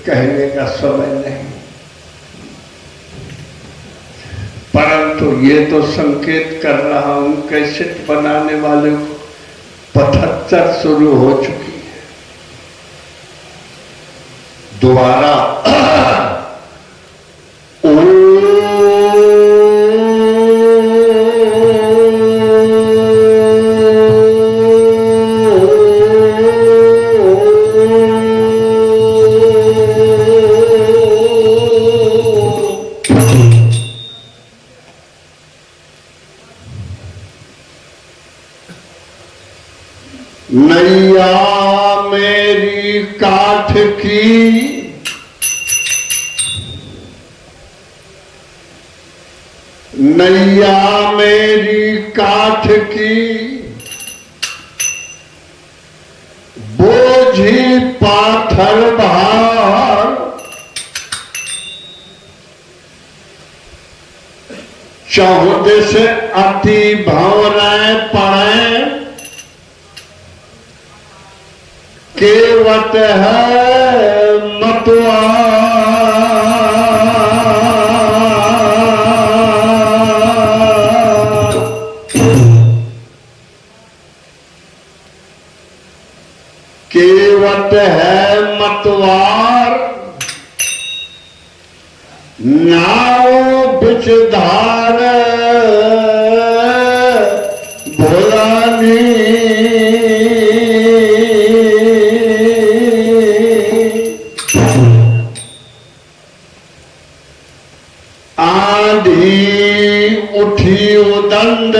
कहने का समय नहीं, परंतु ये तो संकेत कर रहा हूं कैसेट बनाने वाले को 75 शुरू हो चुकी है। दोबारा नैया मेरी काठ की, नैया मेरी काठ की, बोझी पाथर भार, चौदह से अति भंवरें पड़े, केवट है मतवार, केवट है मतवार, नाव बिच धार भोलानी, उठी उदंड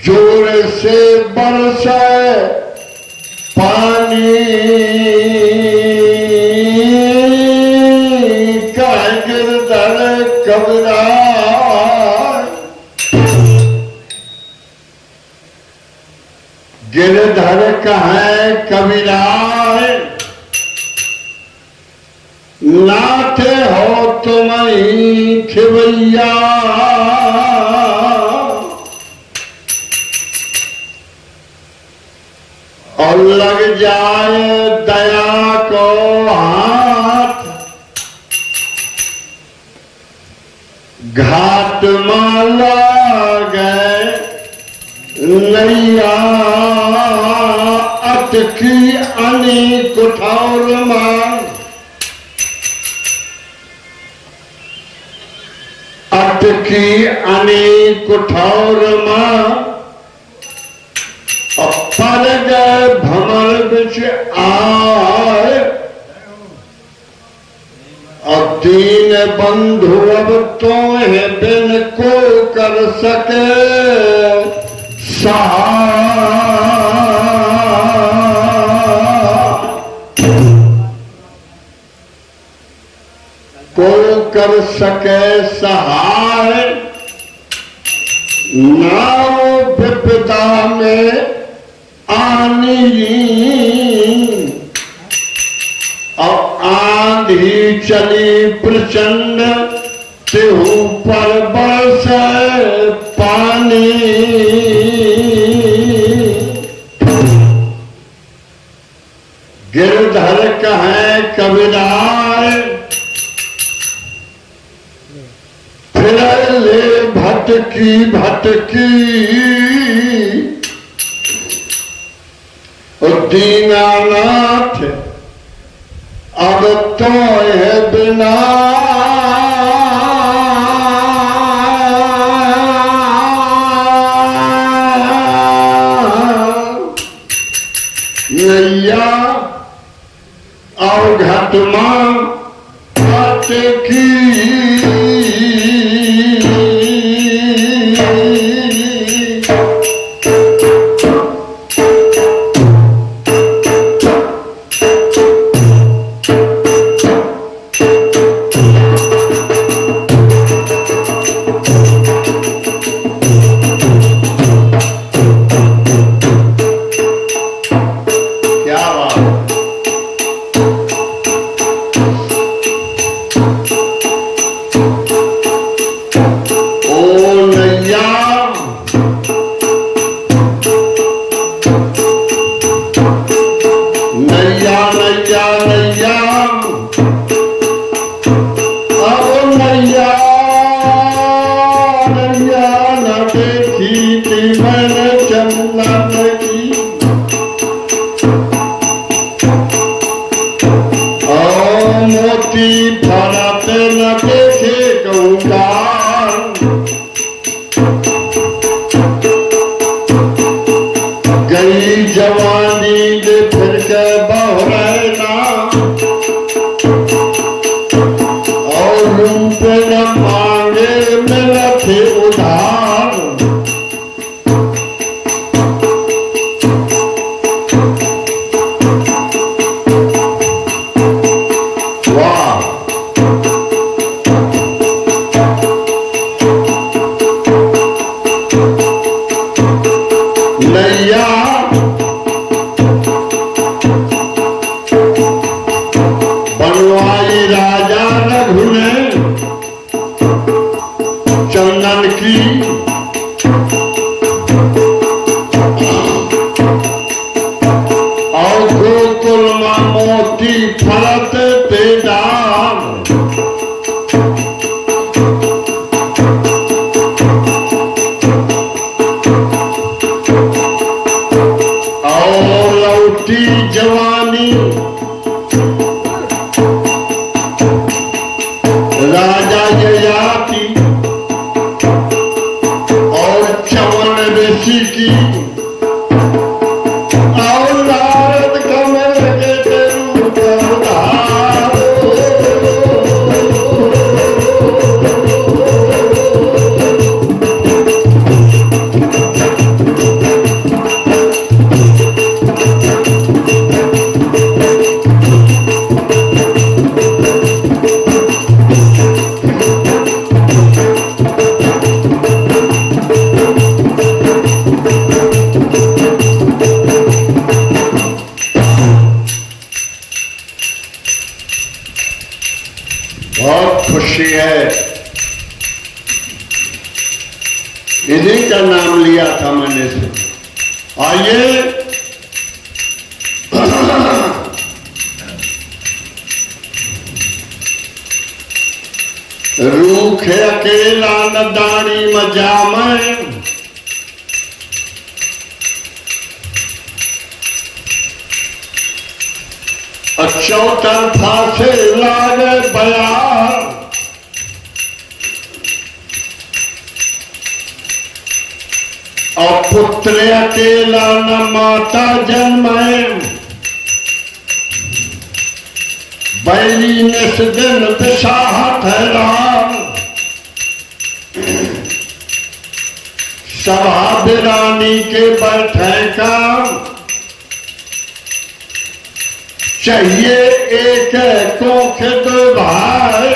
जोर से बरसे पानी, का गिरधर कबीराय, गिरधर कहे कबीराय, नाथे हो तुम ही खिवैया, और लग जाए दया को हाथ, घाट माला गए नैया, अटकी अनी कुठार मान, अटकी अनी कुठार मां, पर गए भमर बिच आए, अब दीन बंधु अब तो है बिन को कर सके सहाय, को कर सके सहाय, नाव विपदा में आनी, और आंधी चली प्रचंड, तेहू पर बरसे पानी, गिरधर कहे कबीराय, फिर ले भटकी भटकी, दीनानाथ अब तो है बिना, नैया और घटमा की, मोती भरत न देखे गौकार, गई जवानी दे फिर के बहुरैना, और रूप न मांगे मेरा थे उधार। वाह, नैया बनवाई राजा रघु ने चंदन की, और गोकुल में मोती फलत बेदार। और लौटी जवानी राजा ययाति और चवन ऋषि की, और नारद कमल के रूप अवतार। बहुत खुशी है, इन्हीं का नाम लिया था मैंने से। आइए रूखे अकेला न दानी मजा में, चौतरफा से लागे बयार। और पुत्र अकेला न माता जन्मे, बैरी निस दिन बिसाहत है राम। सभा बिरानी के बैठे का चाहिए एक कोख दो भाई,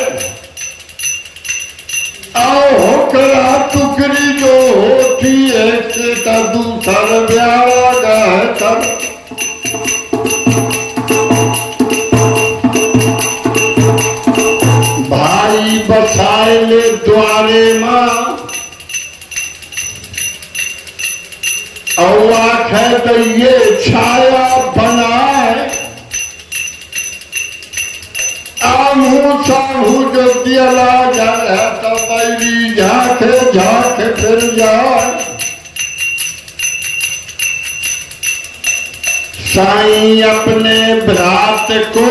आओ होकरा टुकड़ी जो होती है का दूसर ब्याह गए तर। भाई बसाए ले द्वारे मां, और आखे तो ये छाया बनाए, आमू सामू जो दियला जाए तो बैरी झाके झाके फिर जाए। साईं अपने भ्रात को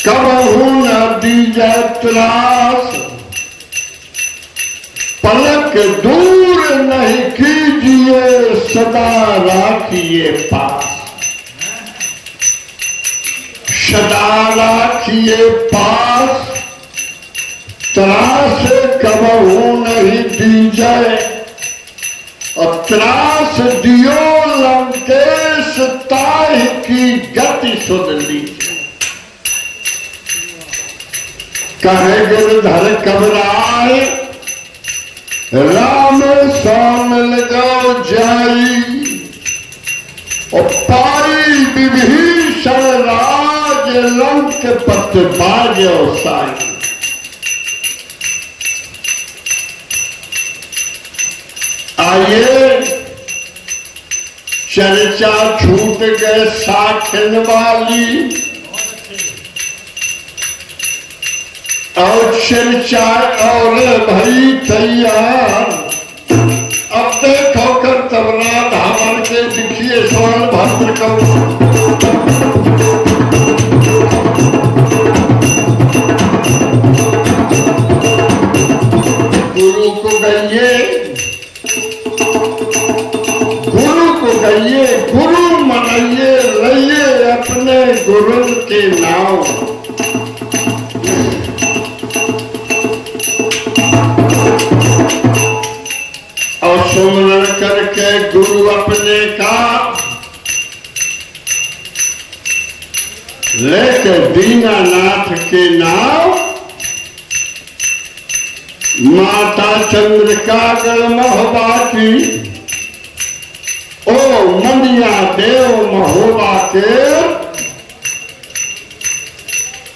कबहू न दीजिए त्रास, पलक दूर नहीं कीजिए सदा राखिए पास। सदा राखिए पास, त्रास कबहू नहीं दीजिए, और त्रास दियो लंकेश ताहि की गति सुन लीजिए। कहे गिरधर कबराए राम साम लगाओ जाई, और पाई विभीषण राज लंक पत बाजो साई। आइए चर्चा छूट गए साखिन वाली, और चर्चा और भई तैयार। अब देखो कर तबला धामन के दिखिए स्वर्ण भद्र को। गुरु मनाइए, रहिए अपने गुरु के नाम। और सुमरण करके गुरु अपने का लेके दीनानाथ के नाम, माता चंद्रिका गढ़ महोबा की, ओ मनिया देव महोबा के,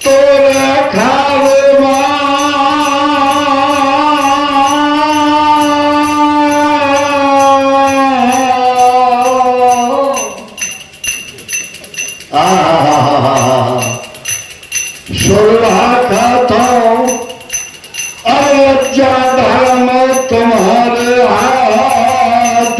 तोरे खावे सुरभा खाता अयोध्या धर्म तुम्हारे हाथ।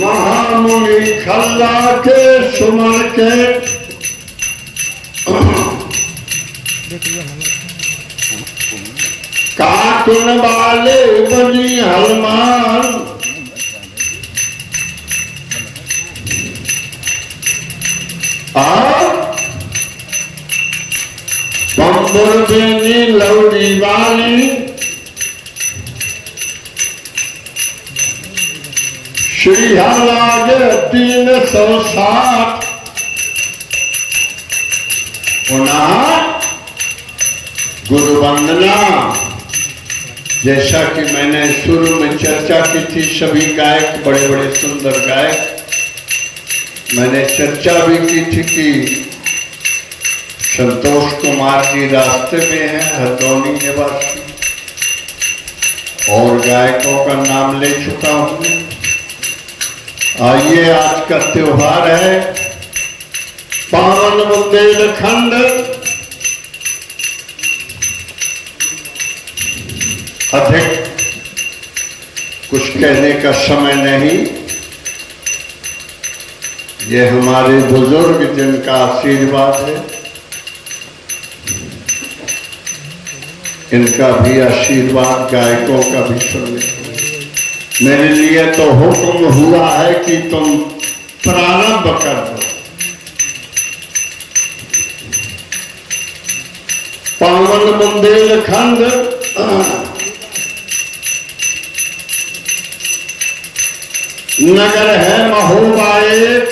महामुनि खल्ला के सुमन के काटुन वाले बनी हनुमान, पंबुर बेनी लौड़ी वाली, श्री हलाज 360। पुनः गुरु वंदना, जैसा कि मैंने शुरू में चर्चा की थी, सभी गायक बड़े बड़े सुंदर गायक, मैंने चर्चा भी की थी कि संतोष कुमार जी रास्ते में हैं, हरदौनी निवासी, और गायकों का नाम ले चुका हूं। आइए, आज का त्योहार है पावन बुंदेलखंड। अधिक कुछ कहने का समय नहीं, ये हमारे बुजुर्ग जिनका आशीर्वाद है, इनका भी आशीर्वाद, गायकों का भी सुनने। मेरे लिए तो हुक्म हुआ है कि तुम प्रारंभ कर दो। पावन बुंदेलखंड नगर है महोबा एक,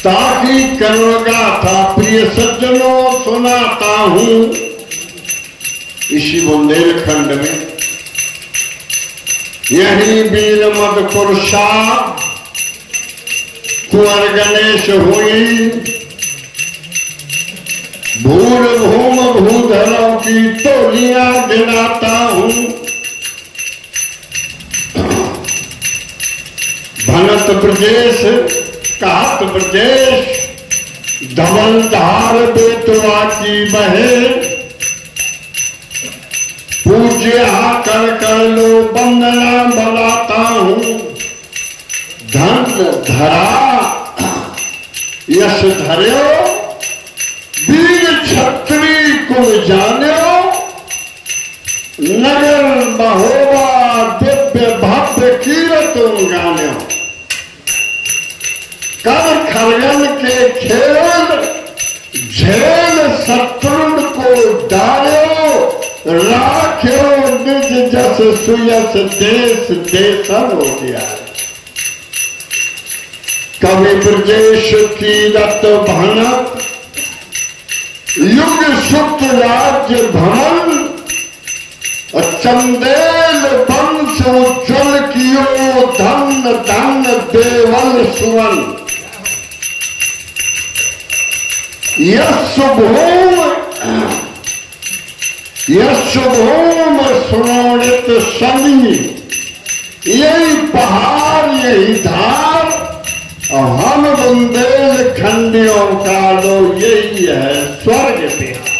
ताकि करुणगाथा प्रिय सज्जनों सुनाता हूं इसी बुंदेलखंड में। यही वीर मदपुर शाह कुंवर गणेश हुई, भूर भूम भूधरों की टोलियां गिनाता हूं। भनत ब्रजेश कहत ब्रजेश, धवलधार बेटवा की बहे, पूज्य कर लो वंदना बनाता हूं। धन धरा यश धर्यो, वीर क्षत्रिय कुल जान्यो, नगर महोबा दिव्य भव्य कीरत गान्यो। कर खरगन के खेल झेल शत्रुन को डालो, राख्यो निज जस सुयस देश देशन हो गया। कवि ब्रजेश कीरत भनत, युग सुख राज्य भवन, चंदेल वंश उज्जवल कियो, धन धन देवल सुवन। यश भूम सुनोड़ित सनी, यही पहाड़ यही धार, हम बुंदेलखंडियों का लो यही है स्वर्ग बिहार।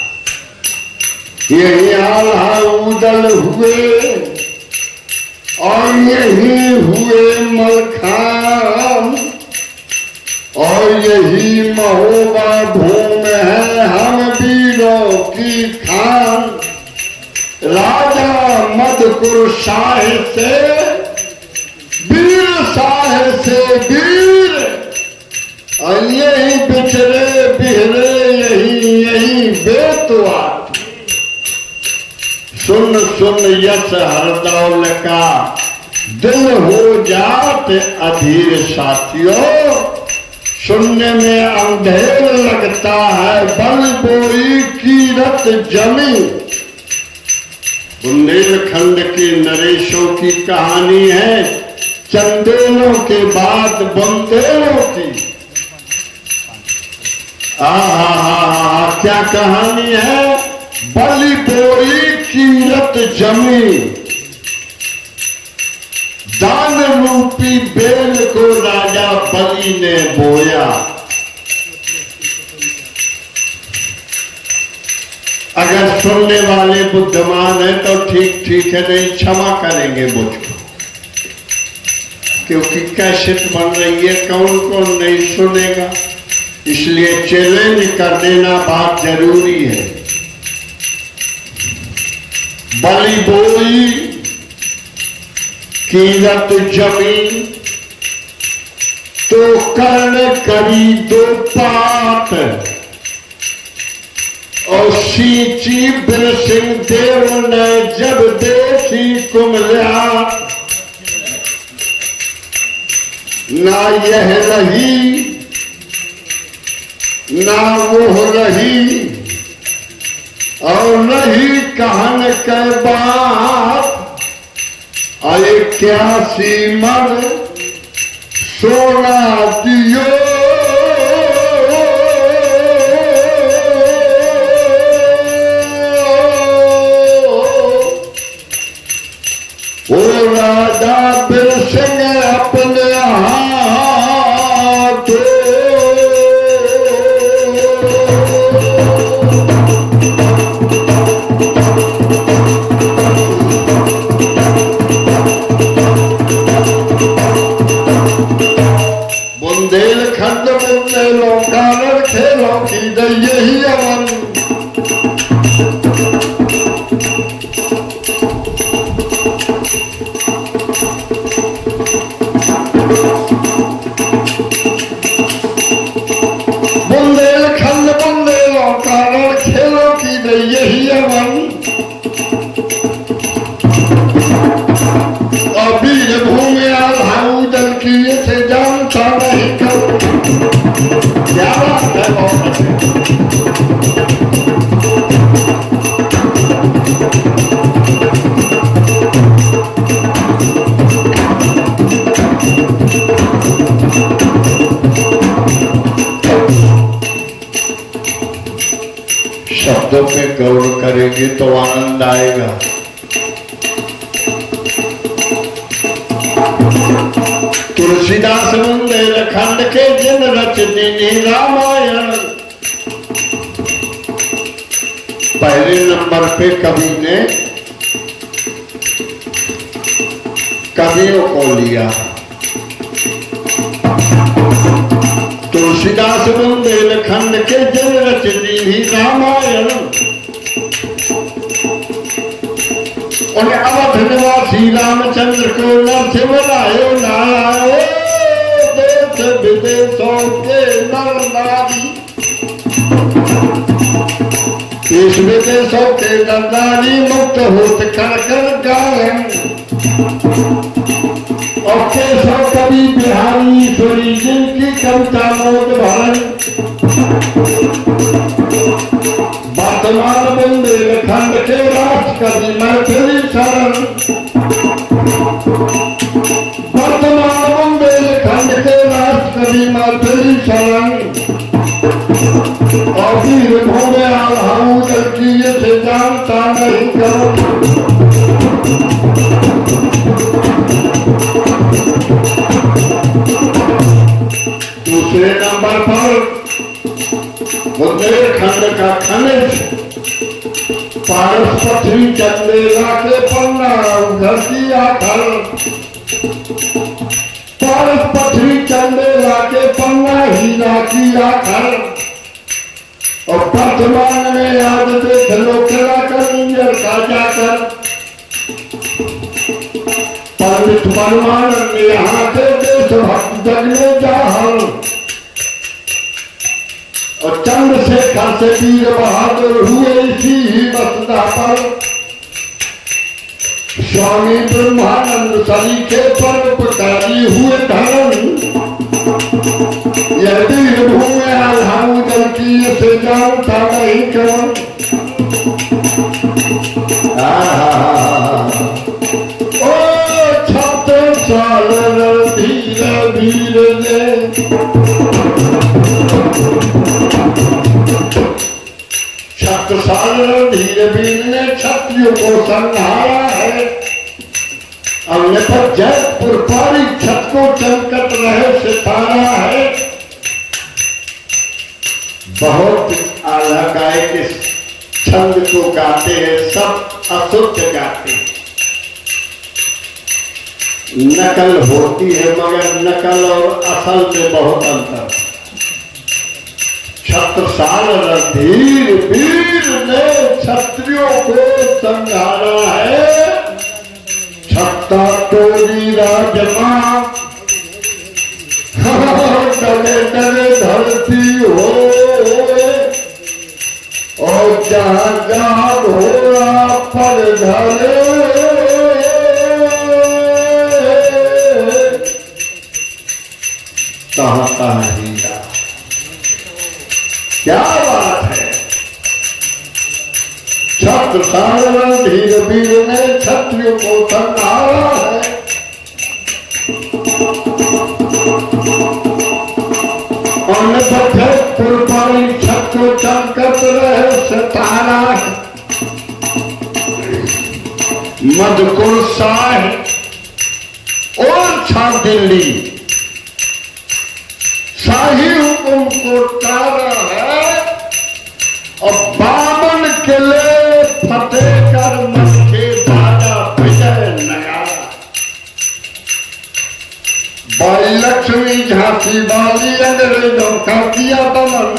यही आल्हा उदल हुए और यही हुए मलखान और यही महोबा भूम है हम वीरों की खान। राजा मधुकुर शाह से वीर शाह से वीर और यही बिछड़े बिहरे यही बेतुआ। सुन सुन यश हरदौल का दिल हो जात अधीर साथियों। सुनने में अंधेर लगता है बल बोई कीरत जमी। बुंदेलखंड के नरेशों की कहानी है चंदेलों के बाद बुंदेलों की। क्या कहानी है। बलि बोई कीरत जमी दान रूपी बेल को राजा बलि ने बोया। अगर सुनने वाले बुद्धिमान है तो ठीक ठीक है, नहीं क्षमा करेंगे मुझको, क्योंकि कैसेट बन रही है, कौन कौन नहीं सुनेगा, इसलिए चैलेंज कर देना बात जरूरी है। बलि बोई कीरत जमी तो कर्ण करी दो पात और सींची बिर सिंह देव ने जब देखी कुमलिया। ना यह रही ना वो रही और नहीं कहन के बात। अरे क्या सीमन सोना दियो ओ राजा बिर सिंह अपने हाथ। बुंदेलखंड बुंदेलों कारण खेलों की यही अमन। बुंदेलखंड बुंदेलों कारण खेलों की यही अमन। और वीर भूमि आल्हा उदल की से जानता नहीं कर। क्या बात है, बहुत शब्दों पे गौर करेंगे तो आनंद आएगा। तुलसीदास बुंदेलखंड के जिन रच दीनी रामायण। पहले नंबर पे कवि ने कवियों को लिया। तुलसीदास बुंदेलखंड के जिन रच दीनी रामायण। उन्हें अवध निवासी रामचंद्र को नरसिंह लायो नायो। देश विदेशों के नर नारी, देश विदेशों के नर नारी मुक्त होत कर कर गायन। और केशव कवि बिहारी ईश्वरी जिनकी कविता मोद भरन। वर्तमान बुंदेलखंड के राष्ट्र कवि मैथिली शरण। वर्तमान बुंदेलखंड के राष्ट्र कवि मैथिली शरण। और वीर भूमि आल्हा उदल की से जानता नहीं कर। दूसरे नंबर पर बुंदेलखंड का खनिज पारस पथरी चंदेला के पन्ना उधर किया खल, पारस पथरी चंदेला के पन्ना हीरा किया खल, और वर्तमान में याद देख लो खिला कर इंजर का जाकर, पंडित परमानंद यहाँ के देशभक्त जगने जाहल, और चंद्रशेखर से वीर बहादुर हुए इसी ही वसुधा पर, स्वामी ब्रह्मानंद सलीखे परोपकारी हुए धर्म, यह वीर भूमि आल्हाऊ जल की से जानता नहीं क्यों। ओ छत्र साल वीर वीर ने, छत्र साल वीर वीर ने क्षत्रियों को संहारा है, हमने पर जयपुर पारी छत को चमकत रहे सितारा है। बहुत आला गायक इस छंद को गाते हैं, सब अशुद्ध गाते हैं, नकल होती है मगर नकल और असल में बहुत अंतर। छत्रसाल रणधीर वीर ने क्षत्रियों को संहारा है, छत्ता टोरी राजमा डरे डरे धरती हो, और जहाँ जहाँ घोड़ा पर धरे, तहाँ तहाँ हीरा। क्या बात है। छत्रसाल रणधीर वीर ने क्षत्रियों को संहारा है, जयपुर पारी छत को चमकत रहे सितारा है, मधुकुर शाह और छा दिल्ली शाही हुकुम को तारा है, और बावन किले फतेह कर मक्के बाजा विजय नगारा। बाई लक्ष्मी झांसी वाली अंग्रेजों का किया दमन,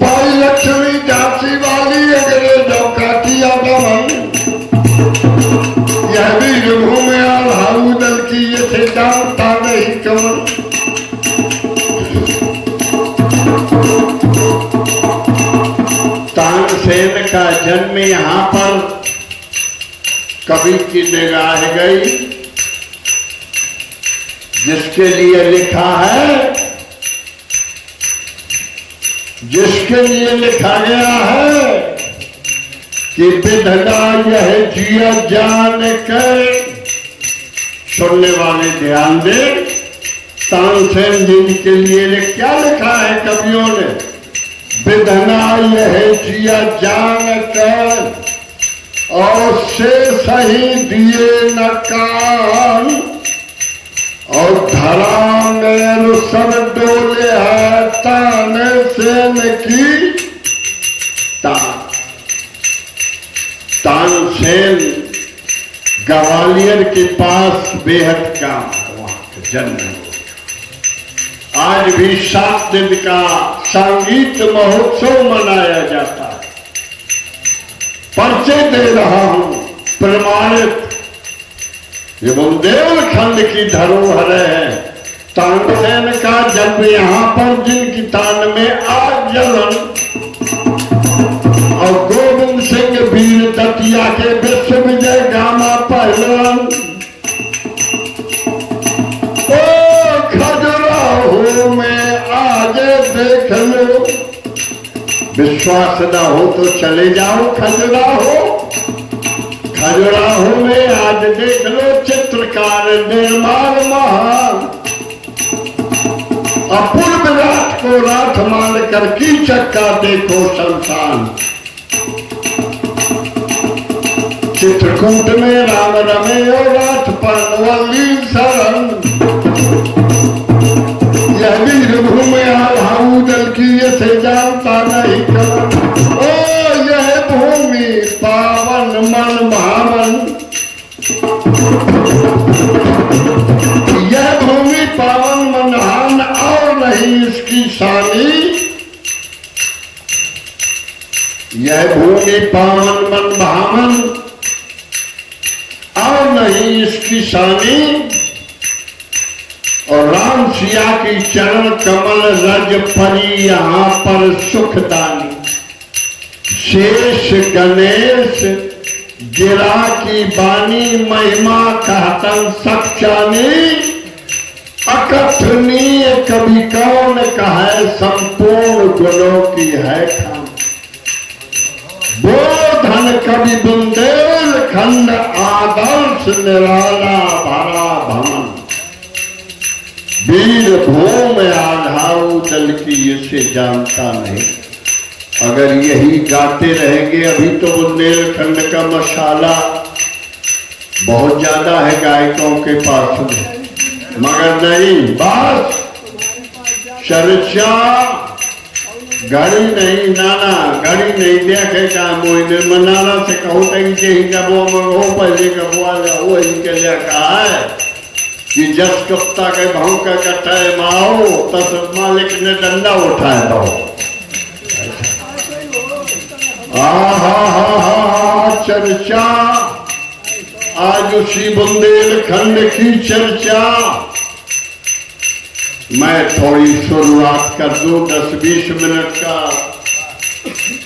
बाई लक्ष्मी झांसी वाली अंग्रेजों का किया दमन, यह वीर भूमि आल्हाऊ दल की ये से जानता नहीं कौन। तानसेन का जन्म यहाँ पर कवि की निगाह गई, जिसके लिए लिखा है, जिसके लिए लिखा गया है कि विधना यह जिया जान के। सुनने वाले ध्यान दे, तानसेन जी के लिए क्या लिखा है कवियों ने, विधना यह जिया जान कर, और से सही दिए न कान, और धरा में सब डोले है ताने सेन की तान। तानसेन ग्वालियर के पास बेहद का वहां का जन्म हुआ। आज भी 7 दिन का संगीत महोत्सव मनाया जाता है। परिचय दे रहा हूं, प्रमाणित ये बुंदेलखंड की धरोहर है। तानसेन का जन्म यहाँ पर जिनकी तान में आज जलन, और गोविंद सिंह वीर दतिया के विश्व विजय गामा पहलवान, ओ खजुराहो में आज देख लो, विश्वास न हो तो चले जाओ खजुराहो। खजुराहो में आज देख लो चित्रकार निर्माण महान, अपूर्व रात को रात मान कर कीचक का देखो शमशान। चित्रकूट में राम रमे और रात पनवली शरण, यह वीर भूमि आल्हाऊ दल की ये से जानता यह भूमि पावन मन भावन और नहीं इसकी शानी। और राम सिया की चरण कमल रज परी यहाँ पर सुखदानी। शेष गणेश गिरा की बानी महिमा कहतन सचानी। अकथनीय कवि कौन कहे संपूर्ण गुणों की है खान। बोधन कवि बुंदेलखंड आदर्श निराला भरा भवन। वीर भूम आधाऊ दल की इसे जानता नहीं। अगर यही गाते रहेंगे, अभी तो बुंदेलखंड का मसाला बहुत ज्यादा है गायकों के पास में, मगर नहीं, बस चर्चा गाड़ी नहीं नाना गाड़ी नहीं देखेगा। मोइने मनाना से कहूँ कि वो पहले कबुआ वो इनके लिए कहा है कि जस कप्ता के भाव का कटाए माओ तस मालिक ने डंडा उठाए दो। चर्चा आज उसी बुंदेलखंड की चर्चा। मैं थोड़ी शुरुआत कर दूं, 10-20 मिनट का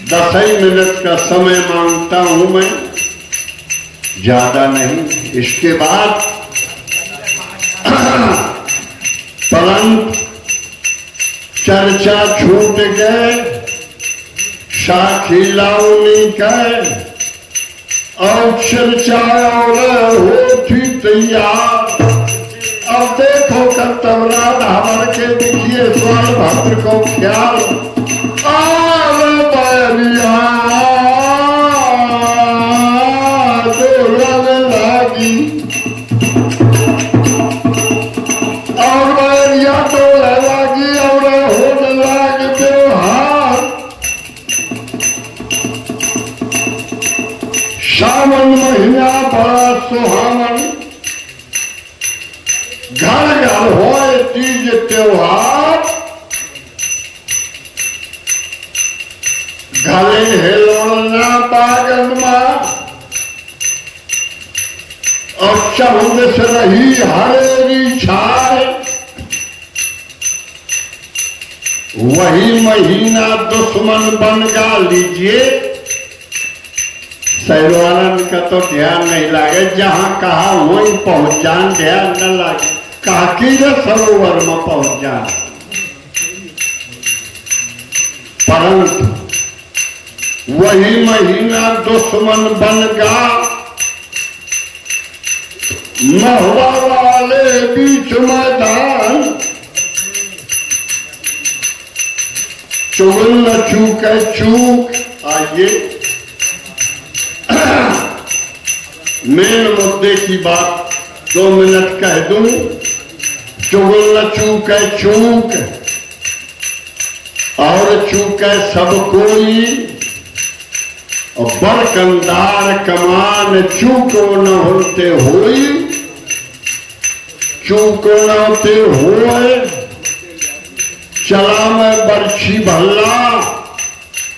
10 ही मिनट का समय मांगता हूं मैं, ज्यादा नहीं। इसके बाद परंतु चर्चा छूट गए, साखी लाउनी के और चर्चा और होती तैयार। अब देखो कर्तव्यराज हमारे के देखिए स्वर भद्र को ख्याल। लागी और बैरिया तो लागी और होने लाग त्योहार। सावन महीना बड़ा सुहावन, घर घर होए तीज त्योहार। गले हिलोना बागन मां और चहुद से रही हरेरी छाए। वही महीना दुश्मन बन गा लीजिए। सैरवालन का तो ध्यान नहीं लागे, जहां कहा वहीं पहुंच जान, ध्यान न लागे। काकी सरोवर में पहुंच जान। परंतु वही महीना दुश्मन बन गा। महुआ वाले बीच मैदान, चुगल न चूके चूक। आइए मेन मुद्दे की बात 2 मिनट कह दूं। चुगल न चूके चूक और चूके सब कोई। और बरकंदार कमान चूको न होते होई। चूको न होते होए चला मैं बर्छी भल्ला।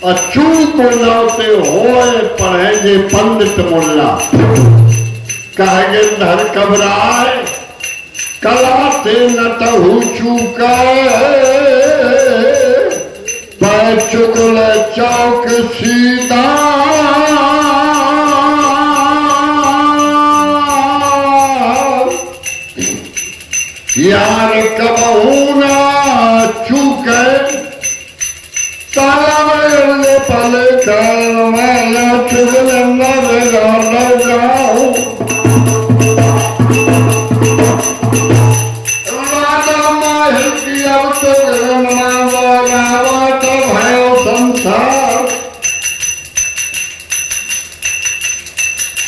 और चूको न होते होए पढ़ेंगे पंडित मुल्ला। कहेंगे धर कबराए कला से न तहु चूका। पर चुगल चौक सीधा यार कबहू ना चूके। ताला में पले कर मैं चुगल न जाऊं। राजा माहिर की अब तो भयो संसार।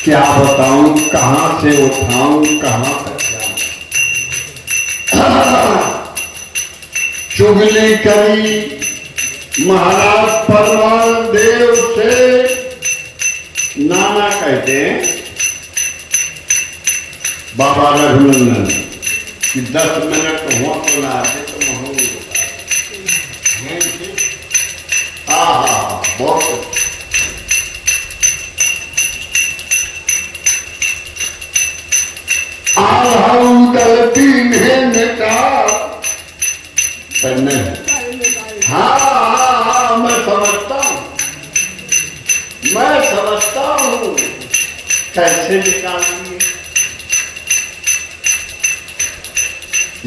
क्या बताऊं, कहां से उठाऊं, कहां तक चुगली करी महाराज परमाल देव से। नाना कहते हैं बाबा रघुनंदन कि 10 मिनट हुआ तो ना आते तो बहुत मैं समझता हूं कैसे निकालिए।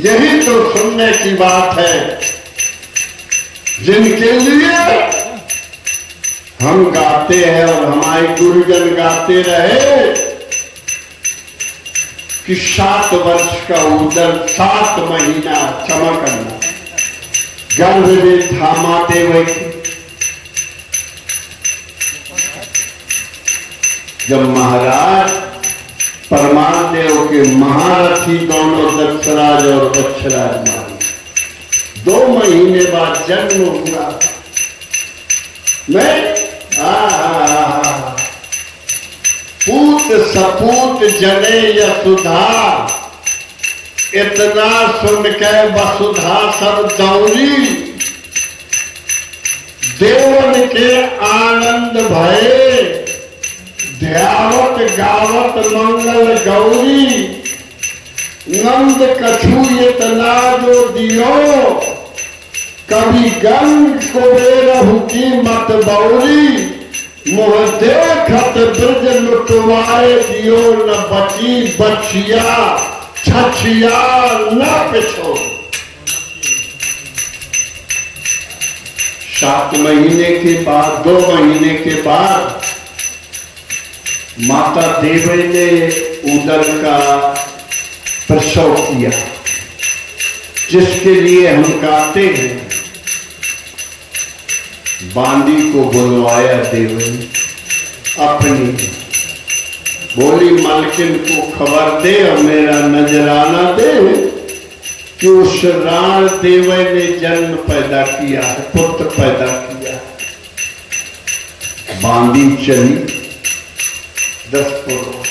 यही तो सुनने की बात है, जिनके लिए हम गाते हैं और हमारे गुरुजन गाते रहे कि 7 वर्ष का उदर 7 महीना चमकना, गर्भ में थामाते हुए। जब महाराज परमान देव के महारथी दोनों दक्षराज और बक्षराज मारे, 2 महीने बाद जन्म हुआ। मैं पूत सपूत जने यशुधा, इतना सुन के वसुधा सब दौड़ी। देवन के आनंद भये, ध्यावत गावत मंगल गौरी। नंद कछु इतना जो दियो, कभी गंग कुबेर की मत बौरी। मुह देखत ब्रज लुटवाए दियो, न बची बचिया छछिया न पिछो। 7 महीने के बाद, 2 महीने के बाद माता देवी ने उदर का प्रसव किया, जिसके लिए हम गाते हैं। बांदी को बुलवाया देवी अपनी, बोली मालकिन को खबर दे और मेरा नजराना दे कि उस राण देवी ने जन्म पैदा किया है, पुत्र पैदा किया। बांदी चली 10 पुरुष।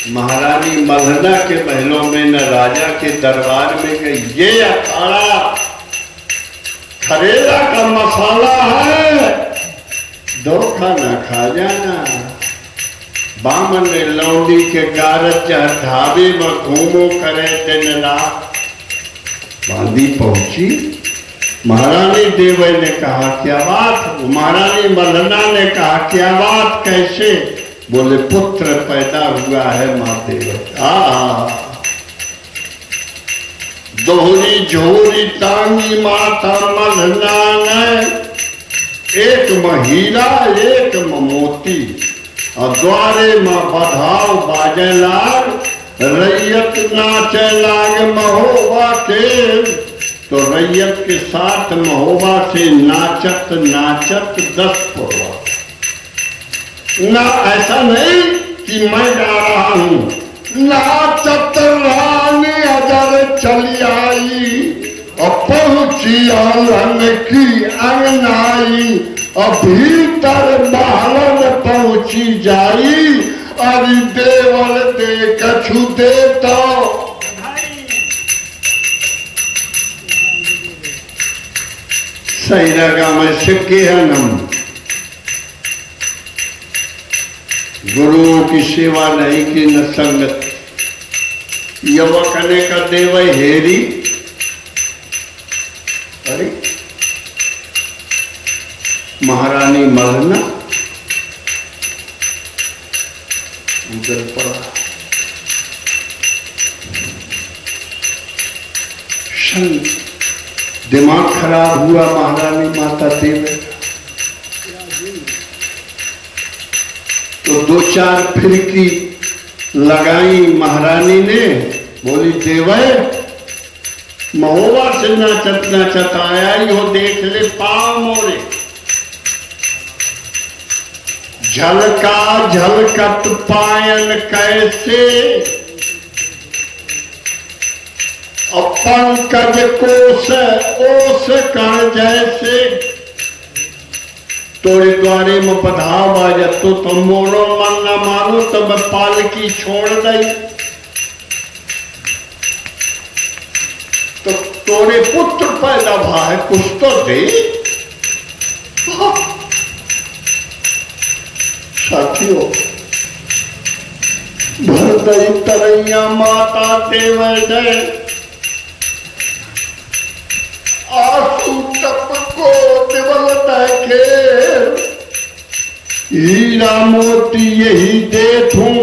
महारानी मल्हना के महलों में न राजा के दरबार में गई। ये अखाड़ा खरेला का मसाला है, धोखा न खा जाना। बामन ने लौंडी के गारज ढाबे में घूमो करे दिन रात। बांदी पहुंची, महारानी देवी ने कहा क्या बात। महारानी मल्हना ने कहा क्या बात, कैसे। बोले पुत्र पैदा हुआ है माँ देवी। दोहरी झोरी तांगी माता मल्हना ने, एक हीरा एक मोती। और द्वारे माँ बधाव बाजे लाग, रैयत नाचे लाग महोबा के। तो रैयत के साथ महोबा से नाचत नाचत 10 पुरवा। ना ऐसा नहीं कि मैं गा रहा हूं, नाचत रानी अजर चली आई और पहुंची आंगन की अंगनाई। और भीतर महलन पहुंची जाई, अरे देवल दे कछु देता। सही लगा मैं सिक्के हनम। गुरुओं की सेवा नहीं की न संगत। युवक ने कर देव हेरी। अरे महारानी मल्हना उधर पड़ा। दिमाग खराब हुआ महारानी माता देवी। तो 2-4 फिरकी लगाई महारानी ने। बोली देवे महोबा से नाचत नाचत आया ही हो, देख ले पाँव मोरे। झलका झलकत पायन कैसे, और पंकज कोस ओस कर जैसे। तोड़े द्वारे में बधाव आ जातो तो मोड़ो मन न मानो तो मैं पालकी छोड़ दई। तो तोरे पुत्र पैदा भाई कुछ तो दे। साथियों भर दई तरैया माता देवे, आंसू टप को दिवल देखे हीरा मोती यही देखूं,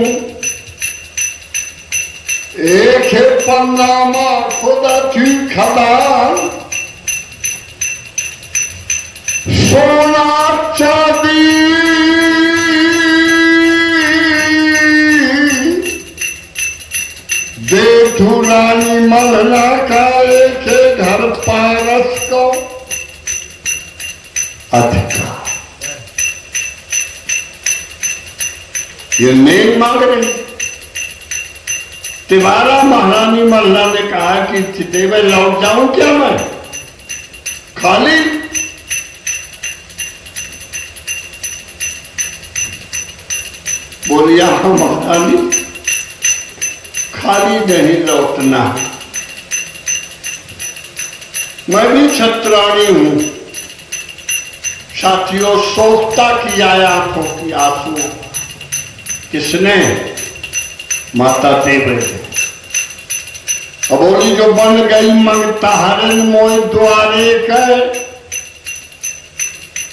एक है पन्नामा खुदा थी खदान, सोना चांदी देखूं रानी मलना का एक घर पारस को अधिकार। ये नहीं मांग रहे। तिवारा महारानी मल्ला ने कहा कि चितेवे लौट जाऊं क्या मैं खाली? बोलिया हाँ महारानी, खाली नहीं लौटना, मैं भी छत्राणी हूं। साथियों, सोखता की आया आंखों की आंसू किसने? माता देवई। अब बोली जो बन गई मंगता हरण मोय द्वारे के,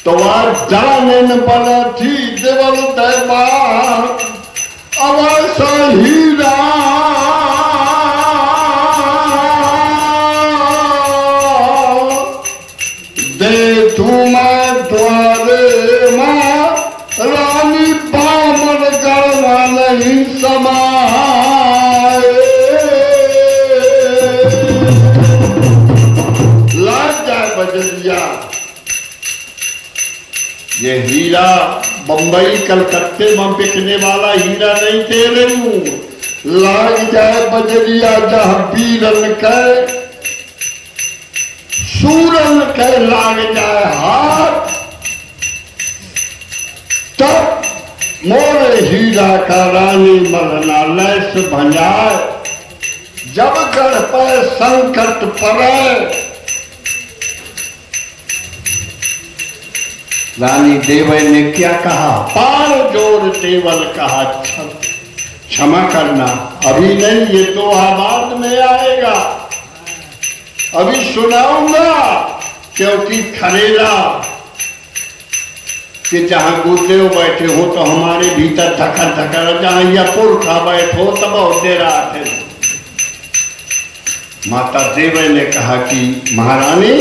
तो आज जाने न बना थी देवल दैवा, अवैसा हीरा दे तू मैं द्वारे मां, रानी बामन गरमा नहीं समाए। लाग जाए बजरिया, ये हीरा बंबई कलकत्ते में बिकने वाला हीरा नहीं दे रही हूं। लाग जाए बजरिया जहां पीरन के सूरन के लाग जाए हाथ, तब मोर हीरा का रानी मलना लैस भंजाए। जब गढ़ पर संकट पड़े, रानी देवई ने क्या कहा? पार जोर देवल कहा, क्षमा करना, अभी नहीं, ये तो बाद में आएगा, अभी सुनाऊंगा। क्योंकि खरेला कि जहां गुरुदेव बैठे हो तो हमारे भीतर धकर धकर, जहां या पुरखा बैठो तब बहुत देर आते। माता देवई ने कहा कि महारानी,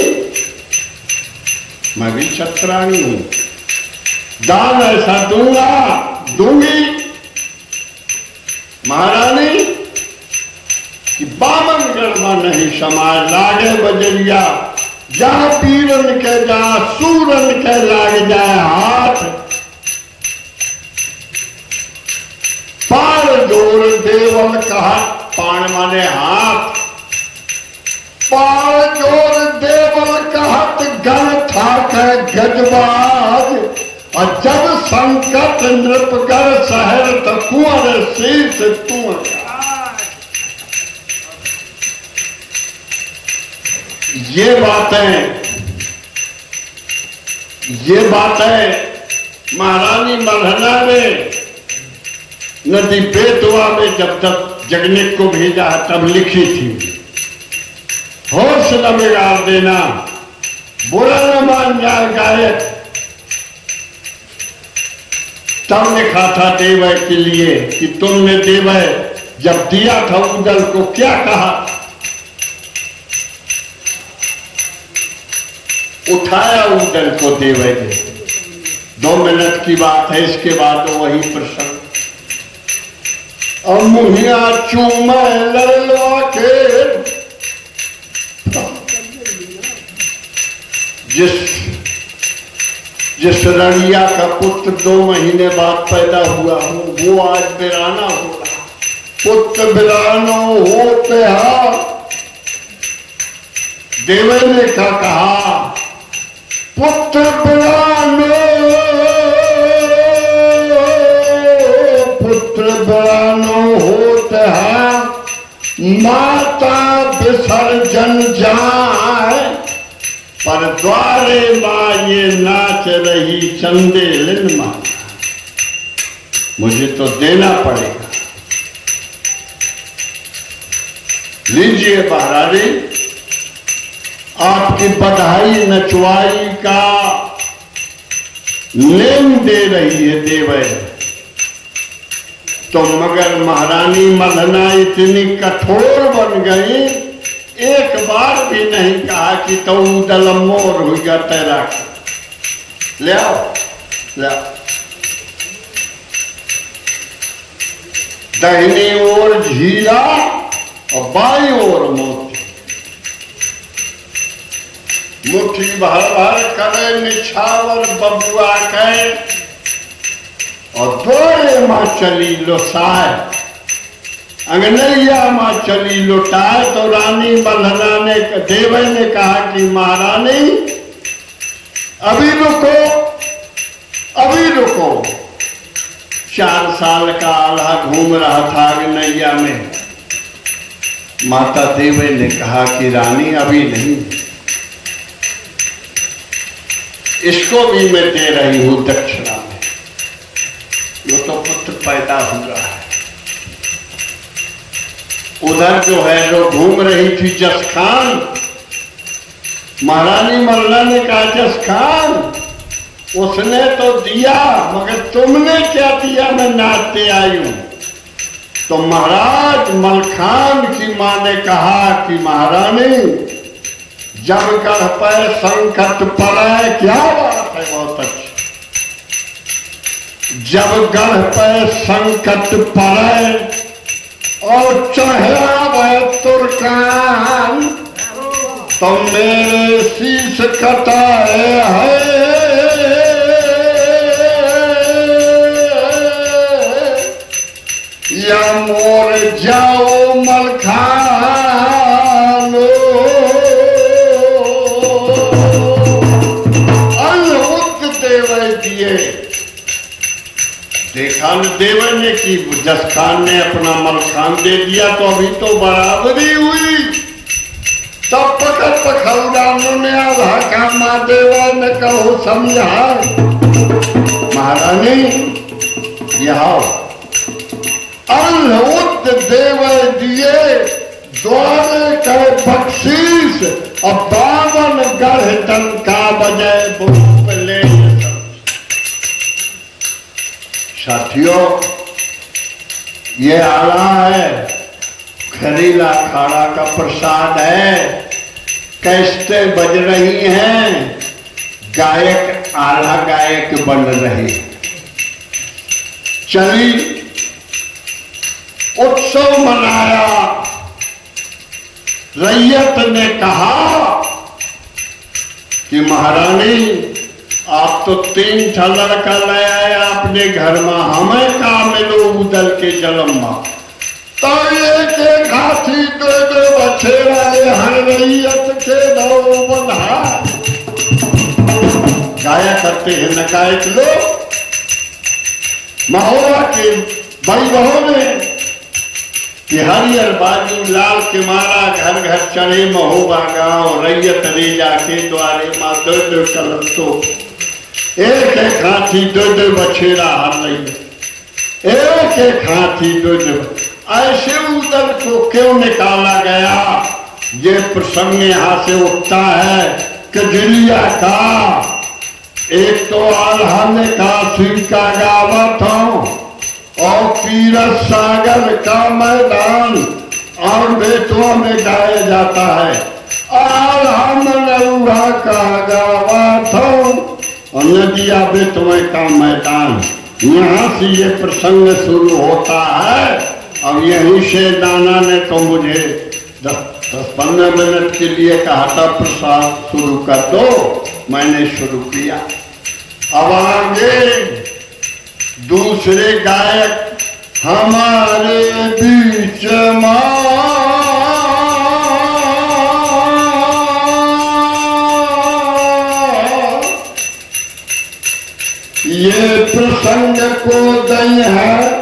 मैं भी छत्राणी हूं, दान ऐसा दूंगा दूंगी महारानी कि बामन गढ़वा नहीं समाज। लागे बजरिया जहां पीरन के जहां सूरन के लाग जाए हाथ, पार जोर देवल कहा, पाण माने हाथ, पार जोर देवल कहत गण ठाक गजबाज। और जब संकट नृपकर शहर तो कुंवर शीर्ष तुम। ये बातें महारानी मल्हना ने नदी बेतवा में जब तक जगनिक को भेजा तब लिखी थी। होश न बिगाड़ देना, बुरा न मान जाए गायक। तब लिखा था देवय के लिए कि तुमने देवय जब दिया था उदल को क्या कहा? उठाया उदल को देवय ने। 2 मिनट की बात है, इसके बाद वही प्रसंग। और मुहिया चूमा लड़वा के जिस रड़िया का पुत्र 2 महीने बाद पैदा हुआ हो, वो आज बिराना हो रहा। पुत्र बिरानो होते हा। देवई ने क्या कहा? पुत्र बिरानो, पुत्र बिरानो होते हा, माता विसर्जन जाए, पर द्वारे माँ ये नाच रही चंदेलिन माँ। मुझे तो देना पड़ेगा। लीजिए महारानी, आपकी बधाई नचवाई का नेम दे रही है देवे। तो मगर महारानी मल्हना इतनी कठोर बन गई, एक बार भी नहीं कहा कि तो उदल मोर हो गया तैराक, ले आओ ले आओ। दाहिनी ओर झीला और बाई ओर मोती, मुट्ठी भर भर करे निछावर बबुआ के, और दौड़े माँ चली लुटाए, अंगनैया माँ चली लुटाए। तो रानी मल्हना ने देवे ने कहा कि महारानी अभी रुको, अभी रुको। 4 साल का आल्हा घूम रहा था अंगनैया में। माता देवे ने कहा कि रानी अभी नहीं, इसको भी मैं दे रही हूं दक्षिणा में, वो तो पुत्र पैदा हुआ है। उधर जो है जो घूम रही थी जस खान, महारानी मल्हना ने कहा जस खान उसने तो दिया, मगर तुमने क्या दिया, मैं नाचते आई हूं। तो महाराज मलखान की मां ने कहा कि महारानी जब गढ़ पर संकट पड़े, क्या बात है, बहुत अच्छी। जब गढ़ पर संकट पड़े और चढ़ावे तुर्कान, तो मेरे शीश कटाए है, या मोर जाओ मलखान। दिए देखा न देवे ने कि जस खान ने अपना मलखान दे दिया, तो अभी तो बराबरी हुई। तब पकड़ पखौड़ा ने आधा कामा देवा ने कहो समझा महारानी यहाँ अल्हुद देवे दिए द्वारे का बख्शीश, और 52 गढ़ टंका बजाय बोले। साथियों ये आला है, खरीला खाड़ा का प्रसाद है। कैसे बज रही हैं, गायक आला गायक बन रहे। चली उत्सव मनाया, रैयत ने कहा कि महारानी आप तो 3 ठा लड़का ले आए अपने घर में, हमें का मिलो उदल के जन्म में। तो एक हाथी दो बछेरा हर रैयत के दो बंधा। गाया करते हैं नकायत लोग। महोबा के भाई बहू ने कि हरियर बाजू लाल के मारा, घर घर चढ़े महोबा गाँव, रैयत ले जाके द्वारे माँ दो कलम तो एक हाथी दो बछेरा हर रही, एक हाथी दो। ऐसे उदल को क्यों निकाला गया, ये प्रसंग यहाँ से उठता है। कजरिया का एक तो आल्हा ने काशी का गावत हो, और तीरथ सागर का मैदान और बेटों में गाया जाता है। आल्हा मनौरा का गावत हो और नदिया बेटों का मैदान। यहाँ से ये प्रसंग शुरू होता है। अब यहीं से नाना ने तो मुझे 10-15 मिनट के लिए कहा था प्रसाद शुरू कर दो, मैंने शुरू किया। अब आगे दूसरे गायक हमारे बीच ये प्रसंग को दई है